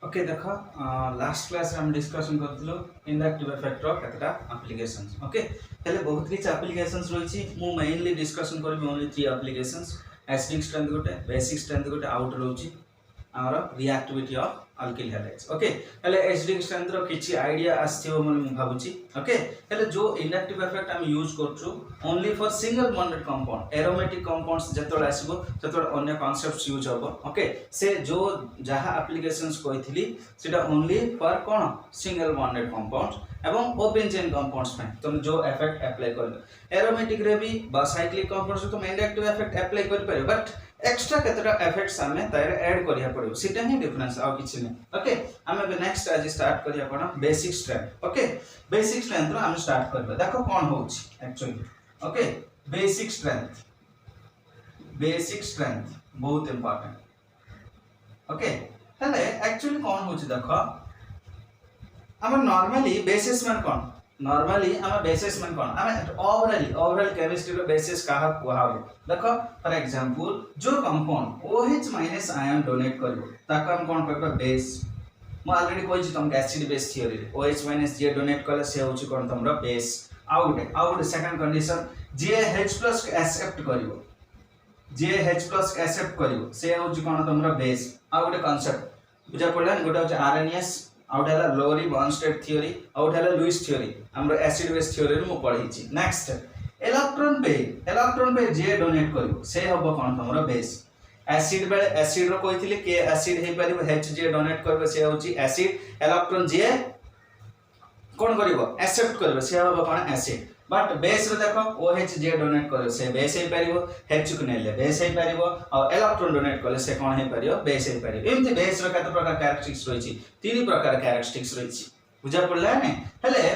okay देखो last class हम discussion करथिलो इंडक्टिव इफेक्ट रो केतटा एप्लीकेशंस ओके हेले बहुत किछ एप्लीकेशंस रहिछि मु मेनली डिस्कशन करबी ओनली 3 एप्लीकेशंस एसिडिक स्ट्रेंथ गोटे बेसिक स्ट्रेंथ गोटे आउट रहउछि आमर reactivity of alkyl halides okay हेले एसिडिक स्ट्रेंथ रो किछि आईडिया आस्थियो मन भाबुछि ओके हेले जो इंडक्टिव इफेक्ट हम यूज करछु only for single bonded compound aromatic compounds जतोल आसीबो ततोल अन्य कांसेप्ट्स यूज होबो ओके से जो जहा एप्लीकेशंस कहिथिली सेटा only for cone single bonded compounds एवं ओपन चेन कंपाउंड्स में तुम जो इफेक्ट अप्लाई करबो एरोमेटिक रे भी बा साइक्लिक कंपाउंड्स तुम इंडक्टिव इफेक्ट अप्लाई कर परबो बट एक्स्ट्रा केतरा इफेक्ट्स हमें तारे ऐड करिया पड़ो सेटा ही डिफरेंस आ किछि नै ओके हम अब नेक्स्ट आज स्टार्ट करिया कोन basic strength okay basic strength रो हम स्टार्ट करबा देखो कोन होछि एक्चुअली ओके बेसिक स्ट्रेंथ बहुत इंपोर्टेंट ओके हेले एक्चुअली कोन होछि देखो हम नॉर्मली बेसिस में कोन नॉर्मली हम बेसिस में कोन हम ओवरऑल केमिस्ट्री रो बेसिस काहा कोहाबो देखो फॉर एग्जांपल जो कंपाउंड OH- आयन डोनेट करबो ताका हम कोन करबा बेस म ऑलरेडी कहि तुम एसिड बेस थ्योरी रे OH- जे डोनेट करले से होछि कोन तुमरो बेस आउट सेकंड कंडीशन JH+ एक्सेप्ट करबो JH+ एक्सेप्ट करबो से होछि कोन तुमरो बेस आउट कांसेप्ट बुझा पड़ला गोटा होछि RNS आउट हैला लोरी बॉन्स्टेड थ्योरी आउट हैला लुईस थ्योरी हमरो एसिड बेस थ्योरी रे म पढिछि नेक्स्ट इलेक्ट्रॉन पे जे डोनेट करबो से हबो कोन हमरो बेस एसिड बेले एसिड रो कहिथिले के एसिड हे परिबो H जे डोनेट करबो से होछि एसिड इलेक्ट्रॉन जे कोन करबो एक्सेप्ट करबो से हबो कोन एसिड बट बेस रे देखो OH जे डोनेट करबो से बेस हे परिबो H को नेले बेस हे परिबो और इलेक्ट्रॉन डोनेट करले से कोन हे परिबो बेस हे परिबो एमति बेस रो कत प्रकार कैरेक्टरिस्टिक्स रहिछि तीन प्रकार कैरेक्टरिस्टिक्स रहिछि बुझा पड़ला ने हेले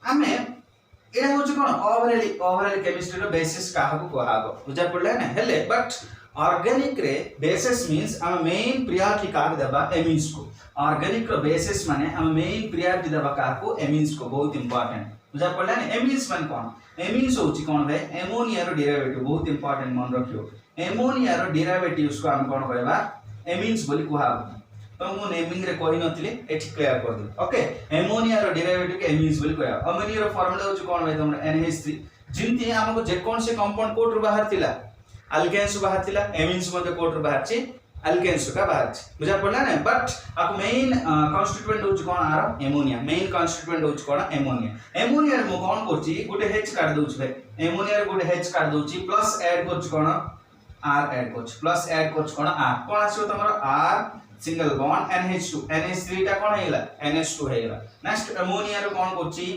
हमें एटा होछि कोन ओवरऑल केमिस्ट्री रो बेसिस काहाको कोहाबो बुझा पड़ला ने हेले बट ऑर्गेनिक रे बेसिस मींस हम मेन प्रायोरिटी काक देबा एमिन्स को ऑर्गेनिक रो बेसिस माने हम मेन प्रायोरिटी देबा काको एमिन्स को बहुत इंपोर्टेंट बुझा पड़ला ने एमिन्स मान कोन एमिन्स होछि कोन भाई एमोनिया रो डेरिवेटिव बहुत इंपोर्टेंट मन रखियो एमोनिया रो डेरिवेटिव्स को हम कोन करबा एमिन्स बोली कोहाबो तो मु नेमिंग रे कहि नथिले एठी क्लियर कर दे ओके एमोनिया रो डेरिवेटिव के एमिन्स बोली कहया अमोनिया रो फॉर्मूला होछि कोन भाई तुम NH3 जिंती हमको जे कोन से कंपाउंड कोड रो बाहर थिला अल्केन्स बाहर थिला एमिन्स मध्ये कोड रो बाहर छी अल्केन्स का बाहर छी बुझा पड़ला ने बट आप मेन कॉन्स्टिट्यूएंट होछि कोन आरो एमोनिया मेन कॉन्स्टिट्यूएंट होछि कोन एमोनिया रे मु कोन करछि गुटे H काट दोछि भाई एमोनिया रे गुटे H काट दोछि प्लस ऐड करछि कोन R ऐड करछि प्लस ऐड करछि कोन R कोन आछो तमरो R single bond NH2 NH3 टा कोन हेला NH2 हेला नेक्स्ट अमोनिया रो कोन करछि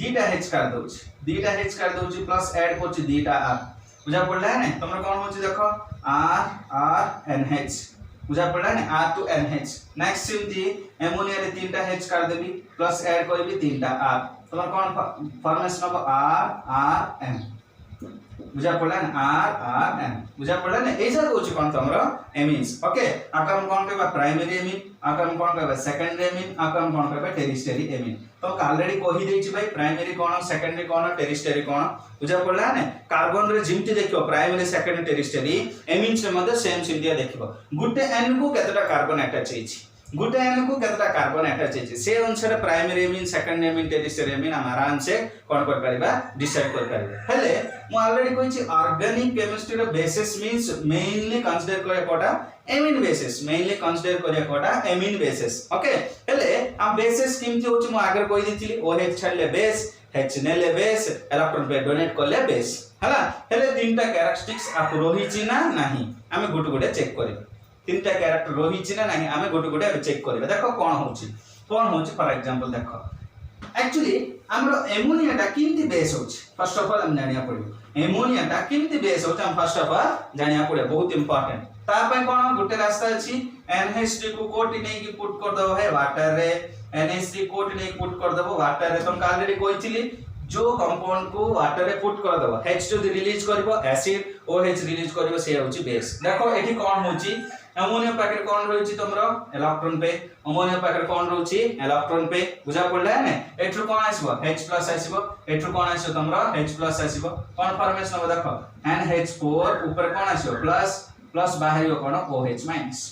दीटा H काट दोछि प्लस ऐड करछि दीटा R बुझा पड़ला ने तमरो कोन होछि देखो R NH बुझा पड़ला ने R to NH नेक्स्ट सिमती अमोनिया रे तीनटा H काट देबी प्लस ऐड करबी तीनटा R तमरो कोन फॉर्मेशन हो RN बुझा पड़ला ने RN बुझा पड़ला ने एजा होछि कोन तमरो एमिन्स ओके आकम कोन कहबा प्राइमरी एमिन आकम कोन कहबा सेकेंडरी एमिन आकम कोन कहबा टेरिस्टरी एमिन तो ऑलरेडी कहि देछि भाई प्राइमरी कोन सेकेंडरी कोन टेरिस्टरी कोन बुझा पड़ला ने कार्बन रे जिमति देखियो प्राइमरी सेकेंडरी टेरिस्टरी एमिन्स रे मध्ये सेम सिंडिया देखिबो गुटे एन को केतटा कार्बन अटैच होइछि गुटे एन को केतटा कार्बन अटैच होइछि से अनुसार primary amine secondary amine tertiary amine हम आराम से कोन कर परिबा डिसाइड कर परिबा हेले मु ऑलरेडी कहिछि ऑर्गेनिक केमिस्ट्री रो बेसिस मींस मेनली कंसीडर करे कोटा एमिन बेसिस मेनली कंसीडर करे कोटा एमिन बेसिस ओके हेले हम बेसिस किमति होछि मु आगे कहि दिथिली OH छाडले बेस H नेले बेस इलेक्ट्रॉन पे डोनेट करले बेस हला हेले तीनटा कैरेक्टरिस्टिक्स आप रहिछि ना नाही हमें गुट गुटे चेक करिबा तीनटा कैरेक्टर रहिछि ना नाही हमें गुट गुटे चेक करिबा देखो कोन होछि फॉर एग्जांपल देखो एक्चुअली हमरो एमोनिया टा किमति बेस होछि फर्स्ट ऑफ ऑल हम जानिया पड़िबो एमोनिया टा किमति बेस होछि हम फर्स्ट ऑफ ऑल जानिया पड़े बहुत इंपोर्टेंट ता पय कोन गुटे रास्ता अछि NH3 को कोट नै कि पुट कर दबो है वाटर रे NH3 कोट नै पुट कर दबो वाटर रे तुम ऑलरेडी कहिथिली जो कंपाउंड को वाटर रे पुट कर दबो H जो रिलीज करबो एसिड OH रिलीज करबो से होछि बेस देखो एठी कोन होछि अमोनिया पैकेट कोन रहिछि तमरो इलेक्ट्रॉन पे अमोनिया पैकेट कोन रहिछि इलेक्ट्रॉन पे बुझा पड़ला ने एठु कोन आसीबो H+ आसीबो एठु कोन आसीबो तमरो H+ आसीबो कोन फॉर्मेशन हो देखो NH4 ऊपर कोन आसीबो प्लस बाहरियो कोन OH-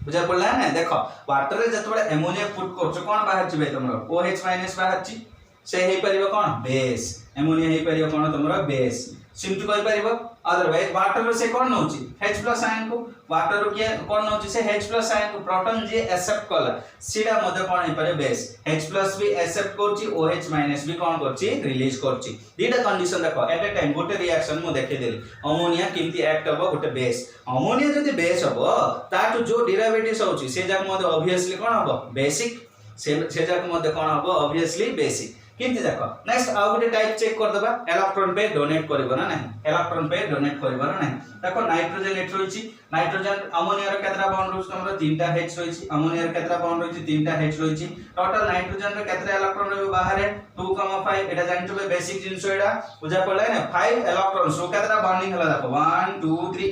बुझा पड़ला ना देख वाटर रे जतबे एमोनिया पुट करछ कोन बाहर छी भाई तुमरो OH माइनस बाहर छी से हे परिबो कोन बेस एमोनिया हे परिबो कोन तुमरो बेस सिम्पल कहि परिबो अदरवाइज वाटर रो से कोन नउची H+ आयन को वाटर रो के कोन नउची से H+ आयन को प्रोटॉन जे एक्सेप्ट कला सीधा मध्य कोन हे परिबो बेस H+ भी एक्सेप्ट करची OH माइनस भी कोन करची रिलीज करची दीटा कंडीशन देखो एट ए टाइम गोटे रिएक्शन मु देखै देली अमोनिया केमती एक्ट हबो गोटे बेस अमोनिया जदि बेस हबो ताटू जो डेरिवेटिव्स होची से जाक मध्य ऑब्वियसली कोन हबो बेसिक से जाक मध्य कोन हबो ऑब्वियसली बेसिक किंतु देखो नेक्स्ट आ गोटे टाइप चेक कर देबा इलेक्ट्रॉन पे डोनेट करबो ना नहीं इलेक्ट्रॉन पे डोनेट करबो ना नहीं देखो नाइट्रोजन एट रहिछि नाइट्रोजन अमोनिया रो केतरा बॉन्ड रहुछि हमरो 3टा H रहिछि अमोनिया रो केतरा बॉन्ड रहिछि 3टा H रहिछि टोटल नाइट्रोजन रो केतरा इलेक्ट्रॉन रहबो बाहर 2,5 एटा जानछबे बेसिक जिंसो एटा बुझा पड़ला ना 5 इलेक्ट्रॉन सो केतरा बॉन्डिंग हला देखो 1 2 3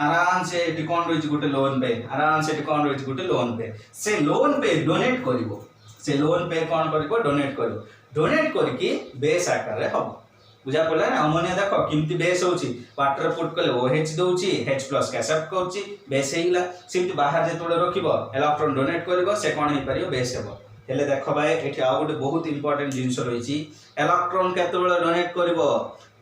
आराम से एटी कोन रहिछि गुटे लोन पे आराम से एटी कोन रहिछि गुटे लोन पे से लोन पे डोनेट करिवो से लोन पे कोन करिवो डोनेट करिवो डोनेट करके बेस आकार रे हम बुझा पड़ला ना अमोनिया देखो किमती बेस होची वाटर पुट कले OH दोची H+ के एक्सेप्ट करची बेस हेइला सिमती बाहर जे तोळे रखिबो इलेक्ट्रॉन डोनेट करिवो से कोन हे परियो बेस हेबो हेले देखो भाई एठी आ गोटे बहुत इंपोर्टेंट जिंस रहिछि इलेक्ट्रॉन केतबेले डोनेट करिवो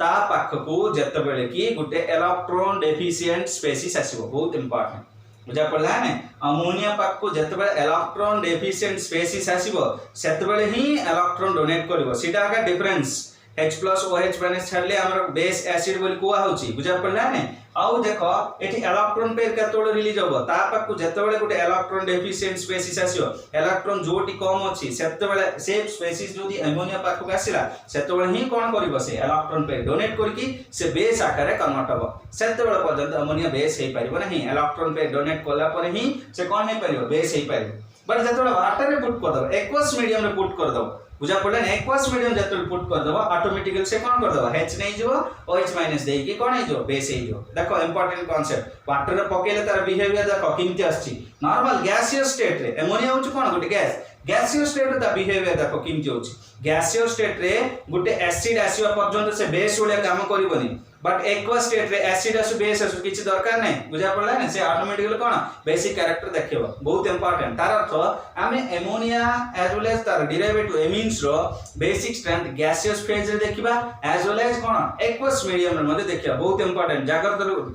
ता पाखकू जेतबेले की गुटे इलेक्ट्रॉन डेफिशिएंट स्पीशीज आसीबो बहुत इंपोर्टेंट बुझा पड़ला ने अमोनिया पाक को जतबे इलेक्ट्रॉन डेफिशिएंट स्पीशीज आसीबो सेतबेले ही इलेक्ट्रॉन डोनेट करिवो सीधा का डिफरेंस H+ OH माइनस छाडले हमर बेस एसिड बोली कोआ होची बुझा पड़ला ने आउ देखो एठी इलेक्ट्रॉन पेयर केतोळे रिलीज होबो ता पाक को जतबेले गुटे इलेक्ट्रॉन डेफिशिएंट स्पीशीज आसीयो इलेक्ट्रॉन जोटी कम अछि सेतबेले से स्पीशीज जदी अमोनिया पाक को आसीला सेतबेले ही कोन करिवो से इलेक्ट्रॉन पेयर डोनेट करकी से बेस आकार रे कन्वर्ट होबो सेतबेले पर्यंत अमोनिया बेस हे परिबो नहीं इलेक्ट्रॉन पेयर डोनेट कला पर ही से कोन हे परिबो बेस हे परिबो बट जतबेले वाटर रे पुट कर दबो एक्वस मीडियम रे पुट कर दबो बुझा पड़ला ने एक्वस मीडियम जतबेले पुट कर दबो ऑटोमेटिकली से कोन कर दबो H नै जो OH माइनस देई की कोन हे जो बेस हे जो देखो इंपोर्टेंट कांसेप्ट वाटर रे पकेले तार बिहेवियर देखो किमती आछि नॉर्मल गैसियस स्टेट रे अमोनिया होछ कोन गुटे गैसियस स्टेट रे ता बिहेवियर देखो किमती होछ गैसियस स्टेट रे गुटे एसिड आसीबा पर्यंत से बेस ओले काम करिवनी बट एक्वस स्टेट रे एसिड आसु बेस आसु किछि दरकार नै बुझा पड़ला ने से ऑटोमेटिकली कोन बेसिक कैरेक्टर देखिबो बहुत इंपोर्टेंट तार अर्थ आमे अमोनिया एज वेल एज तार डेरिवेटिव एमिन्स रो बेसिक स्ट्रेंथ गैसियस फेज रे देखिबा एज वेल एज कोन एक्वस मीडियम रे मध्ये देखिबा बहुत इंपोर्टेंट जागर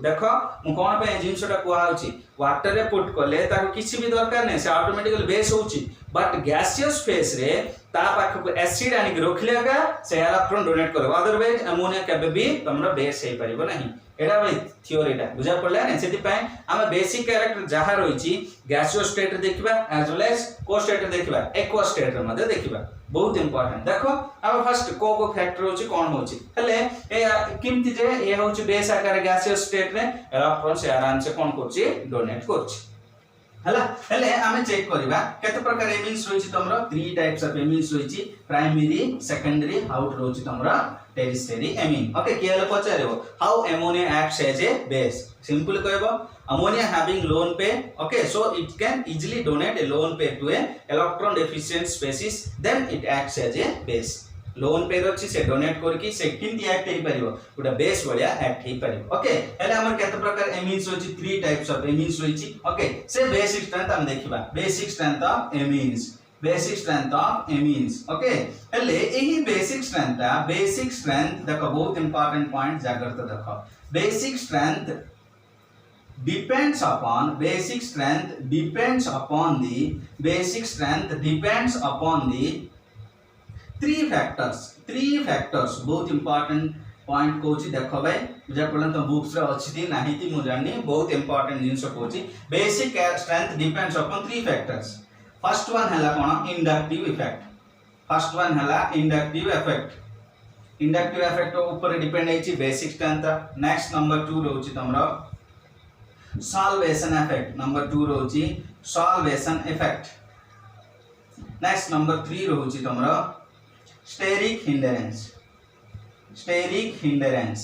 देखो मु कोन पे जिंसटा कोआ होची वाटर रे पुट करले ताको किछि भी दरकार नै से ऑटोमेटिकली बेस होची बट गैसियस फेज रे ता पाख को एसिड आनि के रखलेगा से इलेक्ट्रॉन डोनेट करबो अदरवाइज अमोनिया केबे भी तमरा बेस हे परिबो नहीं एडा भाई थ्योरीटा बुझा पड़ला ने सेति पय हम बेसिक कैरेक्टर जहा रहिछि गैसियस स्टेट रे देखिबा एज वेल एज को स्टेट रे देखिबा एक्वस स्टेट रे मध्ये देखिबा बहुत इंपोर्टेंट देखो हम फर्स्ट को फैक्टर होछि कोन होछि हले ए किमति जे ए होछि बेस आकार गैसियस स्टेट रे इलेक्ट्रॉन से आराम से कोन करछि डोनेट करछि हला हले हमें चेक करबा केते प्रकार एमिन्स रहिछि तमरा 3 टाइप्स ऑफ एमिन्स रहिछि प्राइमरी सेकेंडरी आउट रहिछि तमरा टेरिशियरी एमिन ओके केले पचारिबो how ammonia acts as a base simple कहबो ammonia having lone pair okay so it can easily donate a lone pair to a electron deficient species then it acts as a base lone pair अछि से donate करकी से किंती act हे परिबो उडा base Ballia act हे परिबो okay एले हमर केते प्रकार एमिन्स होछि 3 types of एमिन्स होछि ओके से बेसिक स्ट्रेंथ हम देखिबा बेसिक स्ट्रेंथ ऑफ एमिन्स ओके एले एही बेसिक स्ट्रेंथ देखो बहुत इंपोर्टेंट पॉइंट जागृत देखो basic strength depends upon the three factors बहुत इंपोर्टेंट पॉइंट कोची देखो भाई बुझा पड़ला तो बुक्स रे अछि थी नाही थी मु जानि बहुत इंपोर्टेंट जिंस कोची basic strength depends upon three factors first one हला कोन इंडक्टिव इफेक्ट ऊपर डिपेंड है बेसिक स्ट्रेंथ नेक्स्ट नंबर 2 रहउची तमरा सॉल्वेशन इफेक्ट नंबर 2 रहउची सॉल्वेशन इफेक्ट नेक्स्ट नंबर 3 रहउची तमरा स्टेरिक हिंडरेंस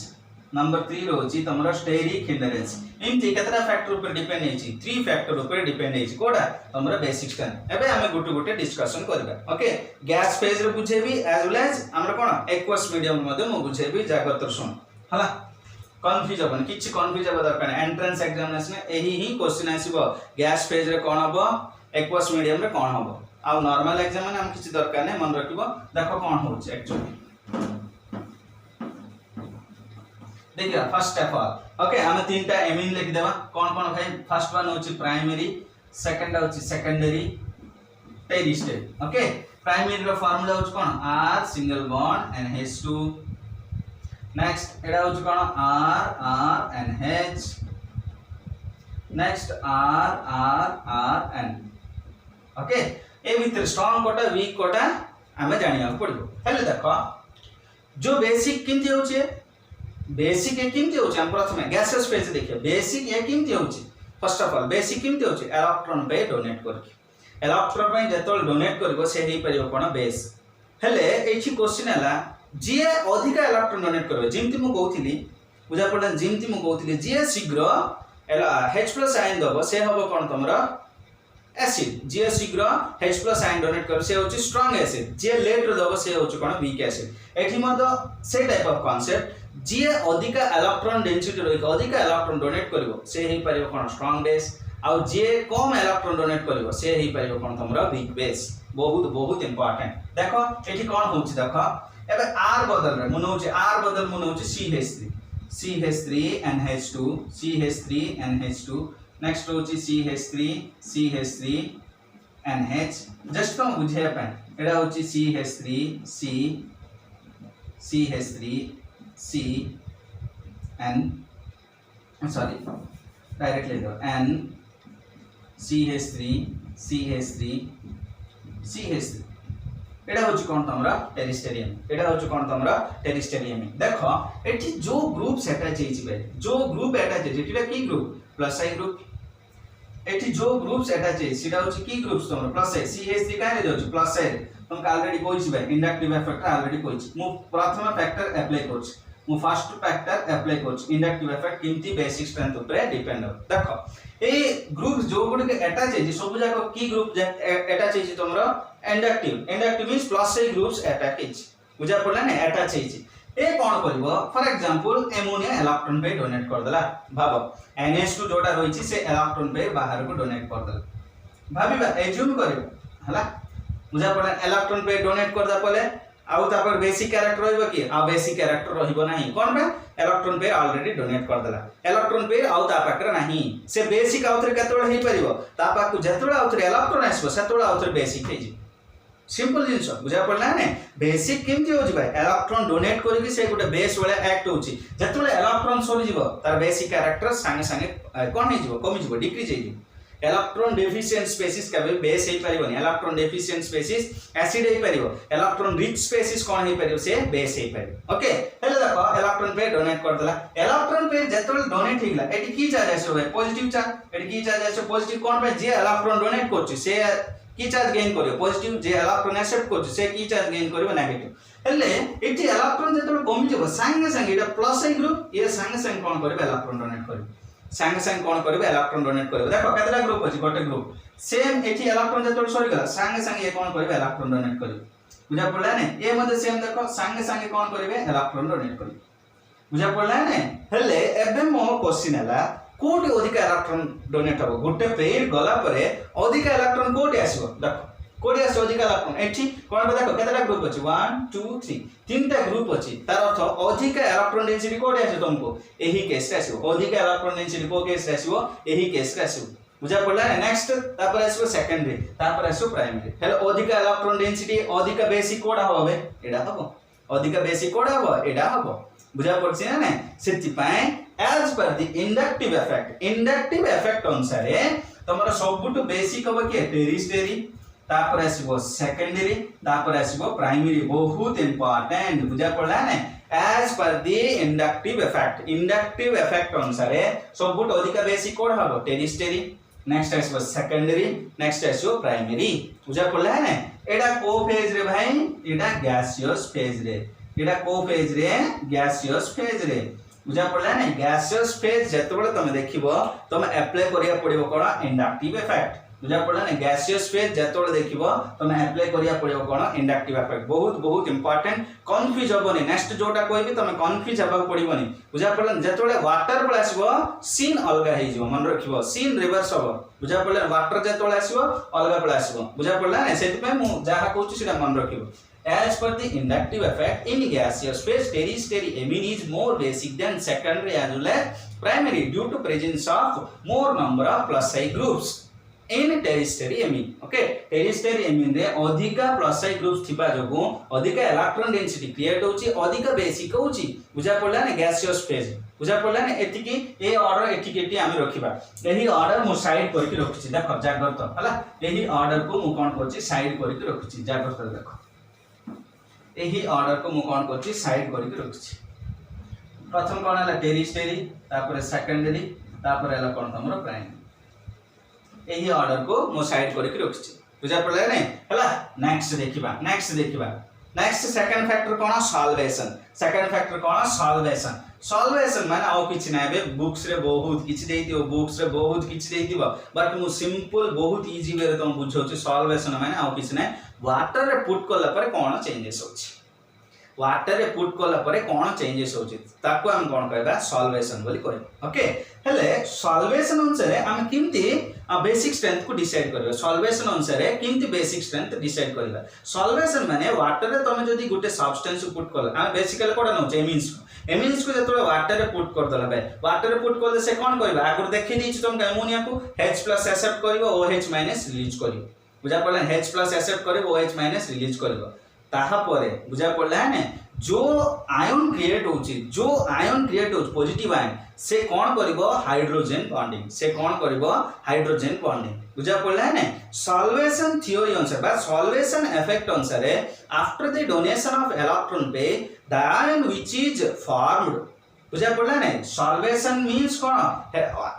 नंबर 3 रहउची तमरा स्टेरिक हिंडरेंस इनती केतरा फैक्टर ऊपर डिपेंड हेची 3 फैक्टर ऊपर डिपेंड हेची कोडा तमरा बेसिक स्ट्रेंथ एबे हमें गोटे डिस्कशन करबा ओके गैस फेज रे बुझेबी एज वेल एज हमरा कोन एक्वस मीडियम मध्ये मो बुझेबी जागतर सुन हला कंफ्यूज होबन किछि कंफ्यूज होबा दरकार एंट्रेंस एग्जामिनेशन एही ही क्वेश्चन आसीबो गैस फेज रे कोन हबो एक्वस मीडियम रे कोन हबो आ नॉर्मल एग्जाम में हम किछि दरकार नै मन रखिबो देखो कोन होछ एक्चुअली देखिए फर्स्ट ऑफ ऑल ओके हम तीनटा एमिन लिख देबा कोन भाई फर्स्ट वन होची प्राइमरी सेकंड होची सेकेंडरी टेरिस्टरी ओके प्राइमरी रो फार्मूला होची कोन R single bond NH2 next एडा होची कोन R NH next R N okay ए भीतर स्ट्रांग कोटा वीक कोटा हमें जानिया पड़बो हेले देखो जो बेसिक किंती होची बेसिक ये किंती होची हम प्रथमे गैसेस फेज देखिए बेसिक ये किंती होची फर्स्ट ऑफ ऑल बेसिक किंती होची इलेक्ट्रॉन पे डोनेट करके इलेक्ट्रॉन पे जेतोल डोनेट करबो से हेई परियो कोन बेस हेले एठी क्वेश्चन हला जे अधिक इलेक्ट्रॉन डोनेट करबो जिमती मु कहउथिली बुझा पडला जिमती मु कहउथिली जे शीघ्र H+ आयन दबो से हबो कोन तमरा एसिड जे शीघ्र H+ आयन डोनेट कर से होची स्ट्रांग एसिड जे लेट दबो से होची कोन वीक एसिड एठी मद से टाइप ऑफ कांसेप्ट जे अधिक इलेक्ट्रॉन डेंसिटी रो अधिक इलेक्ट्रॉन डोनेट करबो से हेई परियो कोन स्ट्रांग बेस आ जे कम इलेक्ट्रॉन डोनेट करबो से हेई परियो कोन तमरा वीक बेस बहुत बहुत इंपोर्टेंट देखो एठी कोन होची देखो एबे R बदल रे मुन होची R बदल मुन होची CH3 NH2 CH3 NH2 next होची CH3 NH जस्ट कम बुझे पे एडा होची CH3 C N sorry directly दो N CH3 एडा होची कोन तमरा टेरिस्टेरियम देखो एठी जो ग्रुप्स अटैच हेछि जो ग्रुप अटैच हेछि एटा की ग्रुप प्लस आई ग्रुप एठी जो ग्रुप्स अटैच हेछि सेटा होची की ग्रुप्स तमरा प्लस आई CH3 काहे रे होची प्लस आई तुम ऑलरेडी कोइछि बे इंडक्टिव इफेक्ट ऑलरेडी कोइछि मु प्रथम फैक्टर अप्लाई करछि मु फर्स्ट फैक्टर अप्लाई करछि इंडक्टिव इफेक्ट किमती बेसिक स्ट्रेंथ ऊपर डिपेंड हो देखो ए ग्रुप्स जो गुड के अटैच हेछि सब जाको की ग्रुप अटैच हेछि तमरा inductive means plus I groups attach हेछि बुझा पड़ला ने अटैच हेछि ए कोन करबो for example ammonia electron pair donate कर देला भाबो NH2 जोटा रहिछि से इलेक्ट्रॉन पे बाहर को डोनेट कर देला भाबिबा एज्यूम करिबो हला बुझा पड़ला इलेक्ट्रॉन पे डोनेट कर दा पले आउ तापर बेसिक कैरेक्टर रहइबो कि आ बेसिक कैरेक्टर रहिबो नाही कोन बे इलेक्ट्रॉन पे ऑलरेडी डोनेट कर देला इलेक्ट्रॉन पे आउ ता पाकर नाही से बेसिक आउथरे केतोळ हेइ परिबो ता पाकु जेतोळ आउथरे इलेक्ट्रॉन आसबो सेतोळ आउथरे बेसिक हेइ सिंपल जिंस बुझा पड़ला ने बेसिक केमती हो जिबा इलेक्ट्रॉन डोनेट करिकि से गुटे बेस वाला एक्ट होची जेतोळे इलेक्ट्रॉन सरी जिवो तार बेसिक कैरेक्टर संगे संगे कोन हे जिवो कमी जिवो डिक्रीज हे जिवो इलेक्ट्रॉन डेफिशिएंट स्पीशीज का बेस हे परिबोनी इलेक्ट्रॉन डेफिशिएंट स्पीशीज एसिड हे परिबो इलेक्ट्रॉन रिच स्पीशीज कोन हे परिबो से बेस हे परिबो ओके हेले देखो इलेक्ट्रॉन पे डोनेट कर देला इलेक्ट्रॉन पे जेतोळे डोनेट हिगला एटी की चार्ज आसो भाई पॉजिटिव चार्ज एटी की चार्ज आसो पॉजिटिव कोन पे जे इलेक्ट्रॉन डोनेट करछि से की चार्ज गेन करियो पॉजिटिव जे इलेक्ट्रॉन एक्सेप्ट करछि से की चार्ज गेन करियो नेगेटिव हेले एटी इलेक्ट्रॉन जेतोळे कमी जबो संगे संगे एटा प्लस आई ग्रुप ये संगे संगे कोन करियो इलेक्ट्रॉन डोनेट करियो संगे संगे कोन करियो इलेक्ट्रॉन डोनेट करियो देखो केतला ग्रुप अछि गोटे ग्रुप सेम एटी इलेक्ट्रॉन जेतोळे सरी गला संगे संगे ये कोन करियो इलेक्ट्रॉन डोनेट करियो बुझा पड़ला ने ए मध्ये सेम देखो संगे संगे कोन करिवे इलेक्ट्रॉन डोनेट करियो बुझा पड़ला ने हेले एबे मो क्वेश्चन हला कोटी अधिक इलेक्ट्रॉन डोनेट हो गोटे पेयर गला परे अधिक इलेक्ट्रॉन कोटी आसीबो देखो कोटी आसी अधिक इलेक्ट्रॉन एठी कोन देखो केतला ग्रुप अछि 1 2 3 तीनटा ग्रुप अछि तार अर्थ अधिक इलेक्ट्रॉन डेंसिटी कोटी आसी तुमको एही केस रे आसीबो अधिक इलेक्ट्रॉन डेंसिटी को केस रे आसीबो एही केस रे आसीबो बुझा पड़ला नेक्स्ट तापर आसीबो सेकेंडरी तापर आसीबो प्राइमरी हेले अधिक इलेक्ट्रॉन डेंसिटी अधिक बेसिक कोडा होबे एडा हबो अधिक बेसिक कोडा हबो एडा हबो बुझा पड़छि ना सेति पाए as per the inductive effect अनुसार तमरा सबुटु बेसिक होबो के टेरिस्टेरी तापर आसीबो सेकेंडरी तापर आसीबो प्राइमरी बहुत इंपोर्टेंट बुझा पड़ला ने as per the inductive effect अनुसार सबुटु अधिक बेसिक कोड हबो टेरिस्टेरी नेक्स्ट आसीबो सेकेंडरी नेक्स्ट आसीबो प्राइमरी बुझा पड़ला ने एडा को फेज रे भाई एडा गैसियस फेज रे एडा को फेज रे गैसियस फेज रे बुझा पड़ला ने गैसियस फेज जेतबेले तमे देखिबो तमे अप्लाई करिया पड़िबो कोन इंडक्टिव इफेक्ट बुझा पड़ा ना गैसियस फेज जेतोले देखिबो तमे अप्लाई करिया पड़ियो कोन इंडक्टिव इफेक्ट बहुत बहुत इंपोर्टेंट कंफ्यूज होबनी नेक्स्ट जोटा कहबी तमे कंफ्यूज हेबा पड़िबोनी बुझा पड़ा जेतोले वाटर पळे आसीबो सीन अलगा हे जिवो मन रखिबो सीन रिवर्स होबो बुझा पड़ा वाटर जेतोले आसीबो अलगा पळे आसीबो बुझा पड़ा ना सेति पे मु जाहा कहूची सेटा मन रखिबो as per the inductive effect in gaseous phase tertiary amine is more basic than secondary as well as primary due to presence of more number of plus side groups in tertiary amine okay tertiary amine रे अधिका plus side groups थिबा जोगु अधिका electron density create होची अधिका basic होची बुझा पड़ला ना gaseous phase बुझा पड़ला ना एतिकी ए ऑर्डर एटिकेटी आमे रखिबा एही ऑर्डर मु साइड करके रखछि देखो जाग्रत हला एही ऑर्डर को मु कोन करछि साइड करके रखछि जाग्रत देखो एही ऑर्डर को मु कोन करछि साइड करके रखछि प्रथम कोन हला टेरिस्टेरी तापर सेकेंडरी तापर हला कोन हमरो प्राइमरी एही ऑर्डर को मु साइड करके रखछि बुझा पड़ला नै हला नेक्स्ट देखिबा नेक्स्ट सेकंड फैक्टर कोन सॉल्वेशन सेकंड फैक्टर कोन सॉल्वेशन सॉल्वेशन माने आउ किछि नै बे बुक्स रे बहुत किछि देइतियो बुक्स रे बहुत किछि देइतिबो बट मु सिंपल बहुत इजी वे रे तुम बुझौछि सॉल्वेशन माने आउ किछि नै वाटर रे पुट करला पर कोन चेंजेस होछि वाटर रे पुट करला पर कोन चेंजेस होछि ताको हम कोन कहबा सॉल्वेशन बोली कहै ओके हेले सॉल्वेशन अनुसार हम किमती बेसिक स्ट्रेंथ को डिसाइड करबा सॉल्वेशन अनुसार किमती बेसिक स्ट्रेंथ डिसाइड करबा सॉल्वेशन माने वाटर रे तमे जदी गुटे सब्सटेंस पुट करला हम बेसिकली कोडा न एमिन्स को जतोले वाटर रे पुट कर दला भाई वाटर रे पुट करले से कोन करबा आगर देखि दिछ तुम अमोनिया को H+ एक्सेप्ट करबो OH- रिलीज करबो बुझा पड़ला H+ एक्सेप्ट करबो OH- रिलीज करबो ताहा परे बुझा पड़ला है जो आयन क्रिएट होची पॉजिटिव आयन से कोन करबो हाइड्रोजन बॉन्डिंग से कोन करबो हाइड्रोजन बॉन्डिंग बुझा पड़ला है सॉल्वेशन थ्योरी अनुसार बा सॉल्वेशन इफेक्ट अनुसार after the donation of electron pair the ion which is formed बुझा पड़ला नै सॉल्वेशन मींस कोन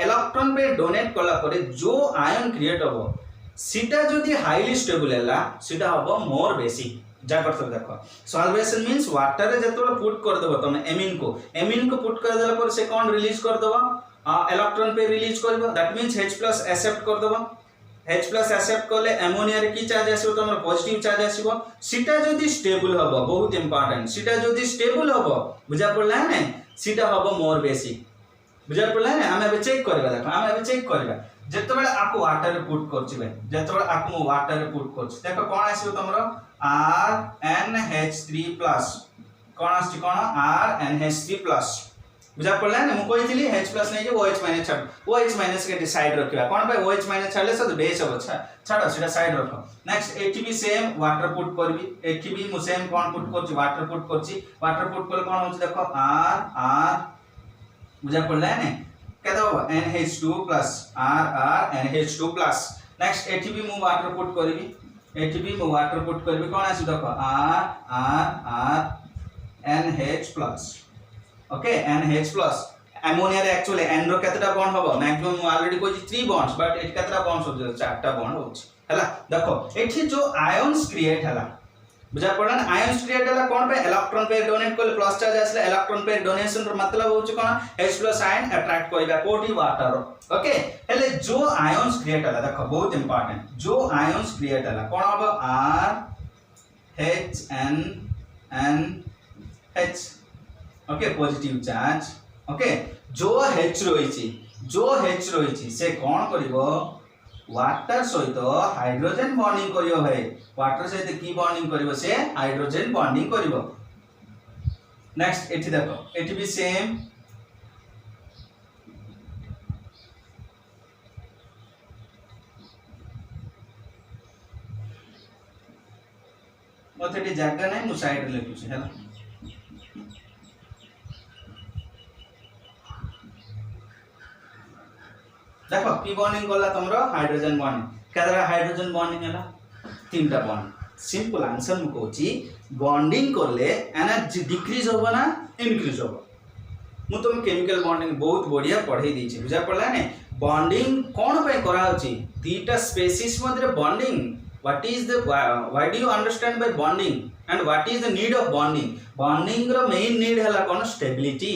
इलेक्ट्रॉन पे डोनेट करला परे जो आयन क्रिएट होबो सीटा जदी हाईली स्टेबल हैला सीटा होबो मोर बेसिक जागरत देखो सॉल्वेशन मींस वाटर रे जतोले पुट कर देबो तमे एमिन को पुट कर देला पर से कोन रिलीज कर देबो इलेक्ट्रॉन पे रिलीज करबो दैट मींस H+ एक्सेप्ट कर देबो H+ एक्सेप्ट करले अमोनिया रे की चार्ज आसीबो तमर पॉजिटिव चार्ज आसीबो सीटा जदी स्टेबल हबो बहुत इंपोर्टेंट सीटा जदी स्टेबल हबो बुझा पड़ला नै सीटा हबो मोर बेसिक बुझा पड़ला नै हम अब चेक करबा देखो हम अब चेक करबा जेतबेले आको वाटर रे पुट करछि बे जेतबेले आको वाटर रे पुट करछि देखो कोन आसीबो तमरो RNH3+ कोन आछि कोन RNH3+ बुझा पड़ला नै मु कहितली H+ नै जे OH- छाड OH- के साइड रखिबा कोन भाई OH- छाडले से बेस हो छाडो सीधा साइड रखो नेक्स्ट एठी भी सेम वाटर पुट करबी एठी भी मु सेम कोन पुट करछि वाटर पुट करले कोन होछि देखो R बुझा पड़ला नै केदा NH2+ NH2+ नेक्स्ट एठी भी मु वाटर पुट करबी कोन आसी देखो R NH+ okay NH+ ammonia रे एक्चुअली N रो केतटा बॉन्ड हबो मैक्सिमम ऑलरेडी कोइ 3 बॉन्ड्स बट एट केतटा बॉन्ड्स हो 4टा बॉन्ड होछि हला देखो एठी जो आयन्स क्रिएट हला बुझा पड़ला आयन्स क्रिएट हला कोन पे इलेक्ट्रॉन पे डोनेट करले प्लस चार्ज आसले इलेक्ट्रॉन पे डोनेशन रो मतलब होछि कोन H+ आयन अट्रैक्ट करबा कोठी वाटर ओके हेले जो आयन्स क्रिएट हला देखो बहुत इंपोर्टेंट जो आयन्स क्रिएट हला कोन हबो R H okay positive charge okay जो H रहिछि से कोन करिवो वाटर सहित हाइड्रोजन बॉन्डिंग करियो भाई वाटर सहित की बॉन्डिंग करिवो से हाइड्रोजन बॉन्डिंग करिवो नेक्स्ट एठी देखो एठी भी सेम मते जगह नै मु साइड रे लिखुछि हैला देखो पी बॉन्डिंग गला तमरो हाइड्रोजन बॉन्डिंग केदरा हाइड्रोजन बॉन्डिंग हला तीनटा बॉन्ड सिंपल आंसर मु कहूची बॉन्डिंग करले एनर्जी डिक्रीज होबो ना इंक्रीज होबो मु तुम केमिकल बॉन्डिंग बहुत बढ़िया पढ़ाई दीची बुझा पड़ला ने बॉन्डिंग कोन पे करा होची तीटा स्पेसीज मध्ये bonding what is the why do you understand by bonding and what is the need of bonding रो मेन नीड हला कोन स्टेबिलिटी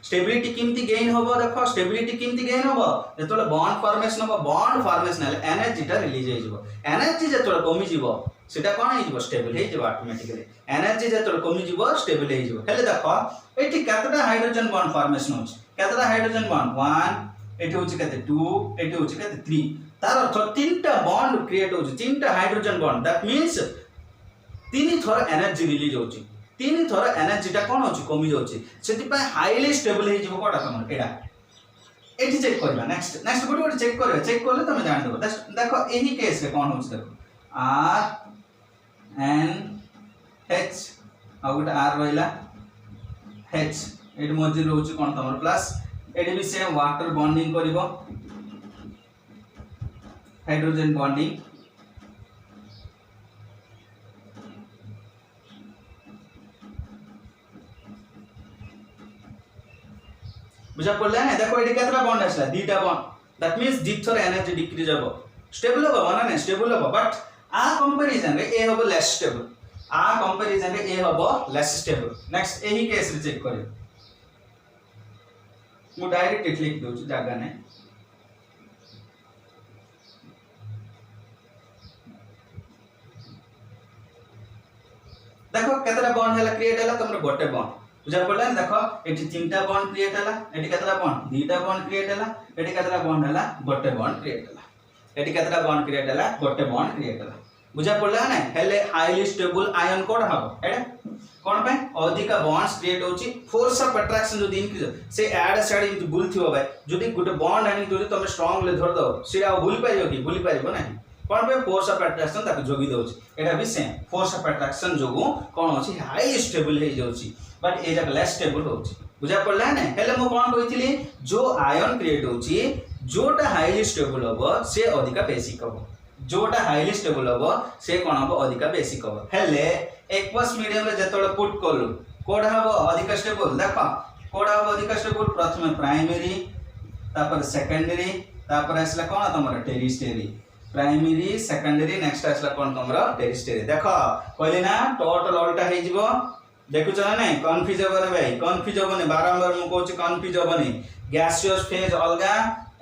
स्टेबिलिटी केमती गेन होबो देखो स्टेबिलिटी केमती गेन होबो जेतोले बॉन्ड फॉर्मेशन होबो बॉन्ड फॉर्मेशन हेले एनर्जी टा रिलीज हे जिवो एनर्जी जेतोले कमी जिवो सेटा कोन हे जिवो स्टेबल हे जिवो ऑटोमेटिकली एनर्जी जेतोले कमी जिवो स्टेबल हे जिवो हेले देखो एठी केतटा हाइड्रोजन बॉन्ड फॉर्मेशन होछ केतटा हाइड्रोजन बॉन्ड 1 एठी होछ केते 2 एठी होछ केते 3 तार अर्थ तीनटा बॉन्ड क्रिएट होछ तीनटा हाइड्रोजन बॉन्ड दैट मींस तीन थोर एनर्जी रिलीज होछ तीन थोर एनर्जी टा कोन होछ कमी होछ सेति पय हाईली स्टेबल हे जिवो कोटा तमन एडा एठी चेक करबा नेक्स्ट गोटे चेक करले तुम जान देबो देखो एही केस रे कोन होछ देखो R N H आ गोटे R रहला H एडी मझे रहउछ कोन तमर प्लस एडी भी सेम वाटर बॉन्डिंग करिवो हाइड्रोजन बॉन्डिंग बुझा पड़ला ना देखो एडी केतरा बॉन्ड आसला दीटा बॉन्ड दैट मींस दिथर एनर्जी डिक्रीज होबो स्टेबल होबो ना स्टेबल होबो बट आ कंपैरिजन रे ए होबो लेस स्टेबल आ कंपैरिजन रे ए होबो लेस स्टेबल नेक्स्ट एही केस रे चेक करियो मु डायरेक्ट लिख दउ जागा ने देखो केतरा बॉन्ड हैला क्रिएट हैला तमरो गोटे बॉन्ड बुझा पड़ला देखो एठी तीनटा बॉन्ड क्रिएट हैला एठी केतरा बॉन्ड दीटा बॉन्ड क्रिएट हैला एठी केतरा बॉन्ड हैला गोटे बॉन्ड क्रिएट हैला एठी केतरा बॉन्ड क्रिएट हैला गोटे बॉन्ड क्रिएट हैला बुझा पड़ला ना हेले हाईली स्टेबल आयन कोड हबो एडा कोन पे अधिक बॉन्ड्स क्रिएट होची फोर्स ऑफ अट्रैक्शन जो इंक्रीज से ऐड साइड इन बुल थियो भाई जदी गुटे बॉन्ड आनी तो तुम स्ट्रांग ले धर दो से आ भूल पाइयो कि भूल पाइबो नाही कोन पे फोर्स ऑफ अट्रैक्शन ताको जोगी दोची एटा भी सेम फोर्स ऑफ अट्रैक्शन जोगु कोन होची हाई स्टेबल हे जोची बट ए जक लेस स्टेबल होची बुझा पड़ला ना हेले मो कोन कहितली जो आयन क्रिएट होची जोटा हाईली स्टेबल होबो से अधिक बेसिक होबो जोटा हाईली स्टेबल होबो से कोन होबो अधिक बेसिक होबो हेले एक्वस मीडियम रे जतोले पुट करलु कोड हबो अधिक स्टेबल देखो कोड हबो अधिक स्टेबल प्रथम प्राइमरी तापर सेकेंडरी तापर असला कोन तमरा टेरिस्टरी प्राइमरी सेकेंडरी नेक्स्ट असला कोन तमरा टेरिस्टरी देखो कहली ना टोटल उल्टा हे जिवो देखु छ ना कंफ्यूज होबने भाई कंफ्यूज होबने बारंबार मु कहूची कंफ्यूज होबने गैसियस फेज अलगा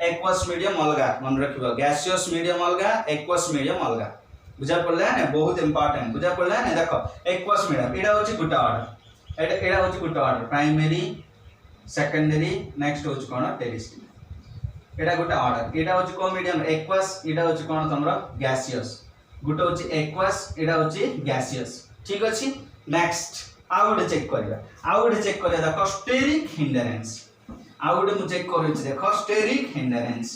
एक्वस मीडियम अलगा मन रखिबो गैसियस मीडियम अलगा एक्वस मीडियम अलगा बुझा पड़ला ना बहुत इंपोर्टेंट बुझा पड़ला ना देखो एक्वस मीडियम एडा होची गुटा ऑर्डर एडा होची गुटा ऑर्डर प्राइमरी सेकेंडरी नेक्स्ट होची कोन टेरिस्टरी एडा गुटा ऑर्डर एडा होची को मीडियम एक्वस एडा होची कोन तमरा गैसियस गुटा होची एक्वस एडा होची गैसियस ठीक अछि नेक्स्ट आउट चेक करिया देखो स्टेरिक हिंडरेंस आउट मु चेक करै छी देखो स्टेरिक हिंडरेंस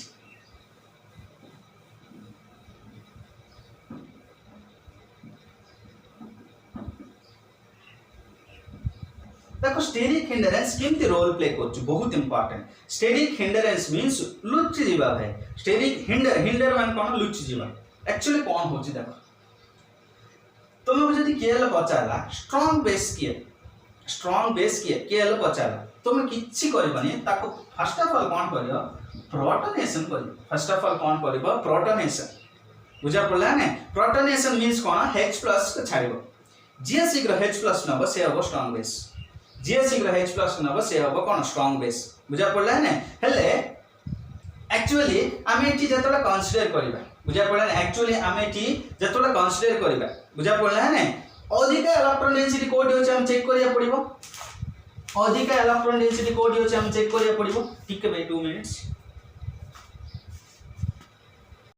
देखो स्टेरिक हिंडरेंस केमती रोल प्ले करछ बहुत इंपोर्टेंट स्टेरिक हिंडरेंस मींस लुचि जीवा भाई स्टेरिक हिंडर मान कोन लुचि जीवा एक्चुअली कोन होची देखो तुमको जदि केएल पचाला स्ट्रांग बेस किए केएल पचाला तुम किछि करबनी ताको फर्स्ट ऑफ ऑल कोन करियो प्रोटोनेशन करियो फर्स्ट ऑफ ऑल कोन करियो प्रोटोनेशन बुझा पड़ला ने प्रोटोनेशन मींस कोन H+ को छाड़िबो जे शीघ्र H+ नबो से हबो स्ट्रांग बेस जे शीघ्र H+ नबो से हबो कोन स्ट्रांग बेस बुझा पड़ला ने हेले एक्चुअली आमे एटी जतला कंसीडर करबा बुझा पड़ला ने एक्चुअली आमे एटी जतला कंसीडर करबा बुझा पड़ला ने अधिक इलेक्ट्रॉन डेंसिटी कोडी होचे हम चेक करिया पड़िबो अधिक इलेक्ट्रॉन डेंसिटी कोडी होचे हम चेक करिया पड़िबो ठीक है भाई 2 मिनिट्स